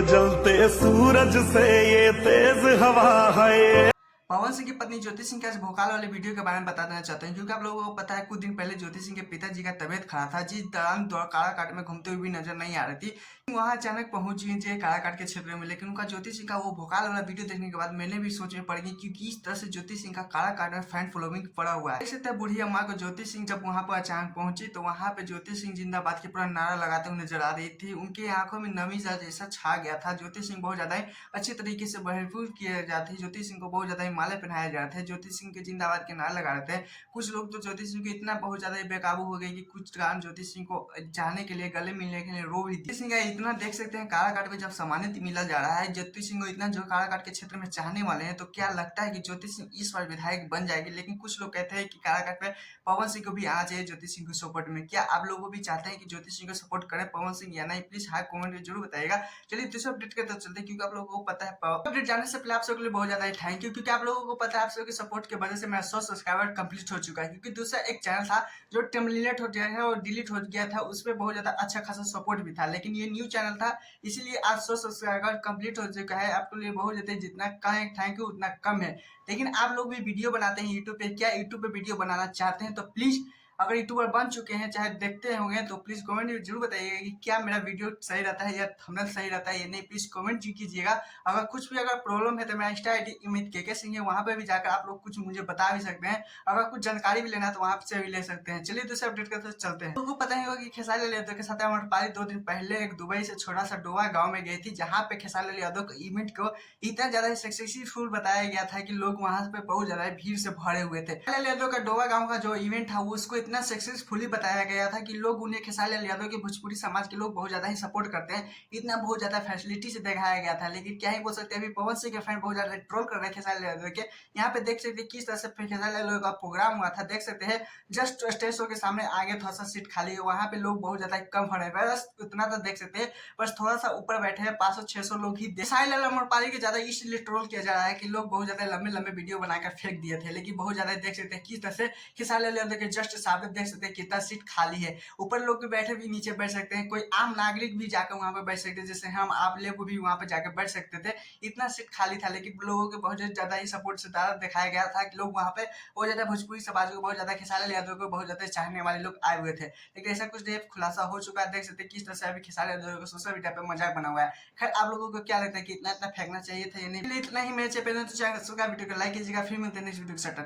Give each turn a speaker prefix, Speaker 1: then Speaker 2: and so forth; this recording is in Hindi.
Speaker 1: जलते सूरज से ये तेज हवा है।
Speaker 2: पवन सिंह की पत्नी ज्योति सिंह के आज भोकाल वाले वीडियो के बारे में बता देना चाहते हैं, क्योंकि आप लोगों को पता है कुछ दिन पहले ज्योति सिंह के पिताजी का तबियत खराब था, जिस दौरान काराकाट में घूमते हुए भी नजर नहीं आ रही थी। वहां अचानक पहुंच गई थी काराकाट के क्षेत्र में, लेकिन उनका ज्योति सिंह का वो भोकाल वाला वीडियो देखने के बाद मैंने भी सोच में पड़ गई, क्योंकि इस तरह से ज्योति सिंह का काराकाट में फैन फॉलोइंग पड़ा हुआ है। देख सकते हैं बूढ़ी अम्मा को ज्योति सिंह जब वहां पर अचानक पहुंची तो वहां पे ज्योति सिंह जिंदाबाद के पूरा नारा लगाते हुए नजर आ रही थी। उनकी आंखों में नमी जैसा छा गया था। ज्योति सिंह बहुत ज्यादा अच्छी तरीके से भरपूर किए जाते, ज्योति सिंह को बहुत ज्यादा माले पहनाए जाते हैं, ज्योति सिंह के जिंदाबाद के नारे लगा रहे थे। कुछ लोग तो ज्योति सिंह को इतना बहुत ज्यादा बेकाबू हो गए कि कुछ गान ज्योति सिंह को चाहने के लिए, गले मिलने के लिए रो भी ज्योति सिंह का इतना देख सकते हैं काराकाट में जब सम्मानित मिला जा रहा है ज्योति सिंह को इतना, जो काराकाट के क्षेत्र में चाहने वाले हैं, तो क्या लगता है कि ज्योति सिंह इस बार विधायक बन जाएगी। लेकिन कुछ लोग कहते हैं कि काराकाट में पवन सिंह को भी आ जाए ज्योति सिंह को सपोर्ट में। क्या आप लोग भी चाहते हैं कि ज्योति सिंह को सपोर्ट करें पवन सिंह या नहीं? प्लीज हाँ कमेंट में जरूर बताइएगा। चलिए दूसरे अपडेट के तरफ चलते हैं, क्योंकि आप लोगों को पता है अपडेट जाने से पहले आप सबके लिए बहुत ज्यादा थैंक यू, क्योंकि आप लोगों को पता है आप सबके सपोर्ट की वजह से मेरा 100 सब्सक्राइबर कंप्लीट हो चुका है। क्योंकि दूसरा एक चैनल था जो टर्मिनेट हो गया है और डिलीट हो गया था, उसमें बहुत ज्यादा अच्छा खासा सपोर्ट भी था, लेकिन ये न्यू चैनल था, इसीलिए आज 100 सब्सक्राइबर कंप्लीट हो चुका है। आपके लिए बहुत ज्यादा जितना कहें थैंक यू उतना कम है। लेकिन आप लोग भी वीडियो बनाते हैं यूट्यूब पे, क्या यूट्यूब पे वीडियो बनाना चाहते हैं? तो प्लीज अगर यूट्यूबर बन चुके हैं चाहे देखते होंगे तो प्लीज कमेंट में जरूर बताइएगा कि क्या मेरा वीडियो सही रहता है या थंबनेल सही रहता है या नहीं। प्लीज कमेंट कीजिएगा। अगर कुछ भी अगर प्रॉब्लम है तो मेरा इंस्टा आईडी इमित के सिंह है, वहां पे भी जाकर आप लोग कुछ मुझे बता भी सकते हैं। अगर कुछ जानकारी भी लेना है तो वहां से भी ले सकते हैं। चलिए दूसरे अपडेट करते चलते हैं। तो पता ही होगा कि खेसारी यादव के साथ अमरपाली 2 दिन पहले एक दुबई से छोटा सा डोवा गाँव में गई थी, जहाँ पे खेसारी यादव को इवेंट को इतना ज्यादा सक्सेसफुल बताया गया था कि लोग वहां पे बहुत ज्यादा भीड़ से भरे हुए थे। खेसारी यादव का डोवा गाँव का जो इवेंट था उसको इतना सक्सेसफुली बताया गया था कि लोग उन्हें, खेसारी लाल यादव के भोजपुरी समाज के लोग बहुत ज्यादा ही सपोर्ट करते हैं, इतना बहुत ज्यादा फैसिलिटी से दिखाया गया था। लेकिन क्या ही बोल सकते हैं, अभी पवन सिंह के फैन बहुत ज्यादा ट्रोल कर रहे हैं खेसारी लाल यादव के। यहाँ पे देख सकते हैं किस तरह से खेसारी लाल यादव का प्रोग्राम हुआ था। देख सकते हैं जस्ट स्टेज शो के सामने आगे थोड़ा सा सीट खाली है, वहाँ पे लोग बहुत ज्यादा कम खड़े हैं, बस उतना तो देख सकते हैं। बस थोड़ा सा ऊपर बैठे हैं, 500-600 लोग ही। खेसारी लाल अमरपाली के ज्यादा इसलिए ट्रोल किया जा रहा है कि लोग बहुत ज्यादा लंबे लंबे वीडियो बनाकर फेंक दिए थे, लेकिन बहुत ज्यादा देख सकते हैं किस तरह से खेसारी लाल यादव के जस्ट सामने देख सकते हैं कितना सीट खाली है। ऊपर लोग भी बैठे भी नीचे बैठ सकते हैं, कोई आम नागरिक भी जाकर वहां पे बैठ सकते हैं, जैसे हम आप लोग भी वहां पे जाकर बैठ सकते थे। इतना सीट खाली था, लेकिन लोगों के बहुत ज्यादा ही सपोर्ट से दिखाया गया था कि लोग वहां पे बहुत ज्यादा भोजपुरी समाज को, बहुत ज्यादा खेसारी लाल यादव को बहुत ज्यादा चाहने वाले लोग आए हुए थे। लेकिन ऐसा कुछ खुलासा हो चुका है। देख सकते हैं किस तरह से अभी खेसारी यादव को सोशल मीडिया पे मजाक बना हुआ है। खैर आप लोगों को क्या लगता है कि इतना इतना फेंकना चाहिए था या नहीं? इतना ही मेरे चैनल तो वीडियो को लाइक कीजिएगा। फिर मिलते हैं नेक्स्ट वीडियो के साथ।